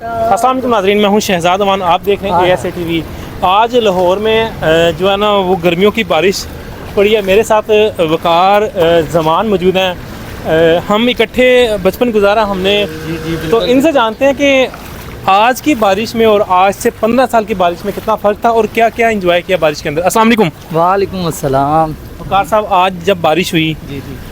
अस्सलाम वालेकुम नाज़रीन, मैं हूं शहजाद अमान। आप देख रहे हैं ASA TV। आज लाहौर में जो है ना वो गर्मियों की बारिश पड़ी है। मेरे साथ वकार ज़मान मौजूद हैं। हम इकट्ठे बचपन गुजारा हमने, तो इनसे जानते हैं कि आज की बारिश में और आज से 15 साल की बारिश में कितना फ़र्क था और क्या क्या इंजॉय किया बारिश के अंदर। अस्सलाम वालेकुम। वालेकुम अस्सलाम। वकार साहब, आज जब बारिश हुई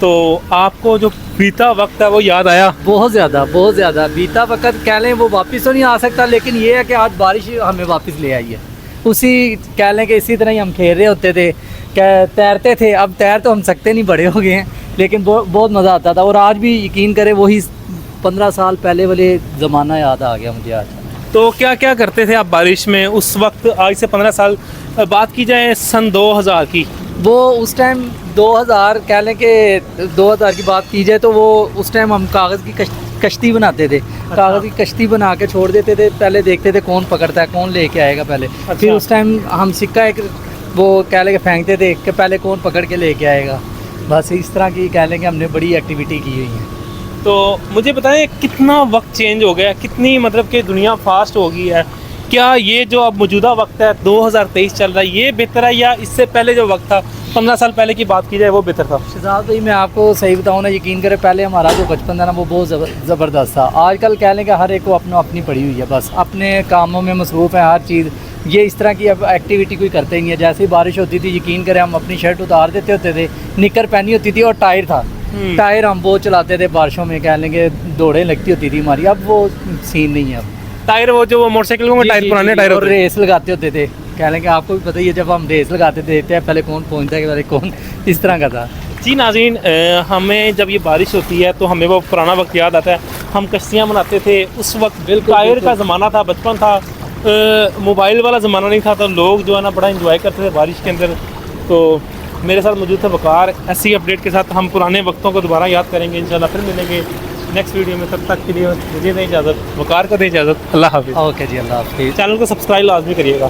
तो आपको जो बीता वक्त है वो याद आया? बहुत ज़्यादा बीता वक्त कह लें वो वापस तो नहीं आ सकता, लेकिन ये है कि आज बारिश हमें वापस ले आई है। उसी कह लें कि इसी तरह ही हम खेल रहे होते थे, तैरते थे। अब तैर तो हम सकते नहीं, बड़े हो गए हैं, लेकिन बहुत मज़ा आता था। और आज भी यकीन करें वही 15 साल पहले वाले ज़माना याद आ गया मुझे आज। तो क्या क्या करते थे आप बारिश में उस वक्त? आज से 15 साल बात की जाए सन 2000 की, वो उस टाइम 2000 कह लें कि 2000 की बात की जाए तो वो उस टाइम हम कागज़ की कश्ती बनाते थे। कागज़ की कश्ती बना के छोड़ देते थे। पहले देखते थे कौन पकड़ता है, कौन लेके आएगा पहले। फिर उस टाइम हम सिक्का एक वो कह लें कि फेंकते थे कि पहले कौन पकड़ के लेके आएगा। बस इस तरह की कह लें कि हमने बड़ी एक्टिविटी की हुई है। तो मुझे बताएं कितना वक्त चेंज हो गया, कितनी मतलब कि दुनिया फास्ट हो गई है। क्या ये जो अब मौजूदा वक्त है 2023 चल रहा है, ये बेहतर है या इससे पहले जो वक्त था 15 साल पहले की बात की जाए वो बेहतर था? शहजाद भाई, मैं आपको सही बताऊँ ना, यकीन करें पहले हमारा जो बचपन था ना वो बहुत ज़बरदस्त था। आजकल कह लें कि हर एक को अपनी पड़ी हुई है, बस अपने कामों में मसरूफ़ है हर चीज़। ये इस तरह की अब एक्टिविटी कोई करते ही नहीं है। जैसे ही बारिश होती थी, यकीन करें हम अपनी शर्ट उतार देते होते थे, निकर पहनी होती थी और टायर था, टायर हम वो चलाते थे बारिशों में, कह लेंगे दौड़ें लगती होती थी हमारी। अब वो सीन नहीं है। अब टायर वो जो मोटरसाइकिलों में टायर, पुराने टायर और रेस लगाते होते थे। कह लेंगे आपको भी पता ही है, जब हम रेस लगाते थे देखते हैं पहले कौन पहुंचता है, पहले कौन, इस तरह का था। जी नाज़रीन, हमें जब ये बारिश होती है तो हमें वो पुराना वक्त याद आता है। हम कश्तियाँ बनाते थे उस वक्त, टायर का ज़माना था, बचपन था, मोबाइल वाला ज़माना नहीं था, तो लोग जो है ना बड़ा इंजॉय करते थे बारिश के अंदर। तो मेरे साथ मौजूद थे वकार। ऐसी अपडेट के साथ हम पुराने वक्तों को दोबारा याद करेंगे इंशाल्लाह। फिर मिलेंगे नेक्स्ट वीडियो में। तब तक के लिए मुझे दें इजाज़त, वकार को दें इजाज़त। अल्लाह हाफ़िज़। ओके जी, अल्लाह हाफ़िज़। चैनल को सब्सक्राइब लाजमी करिएगा।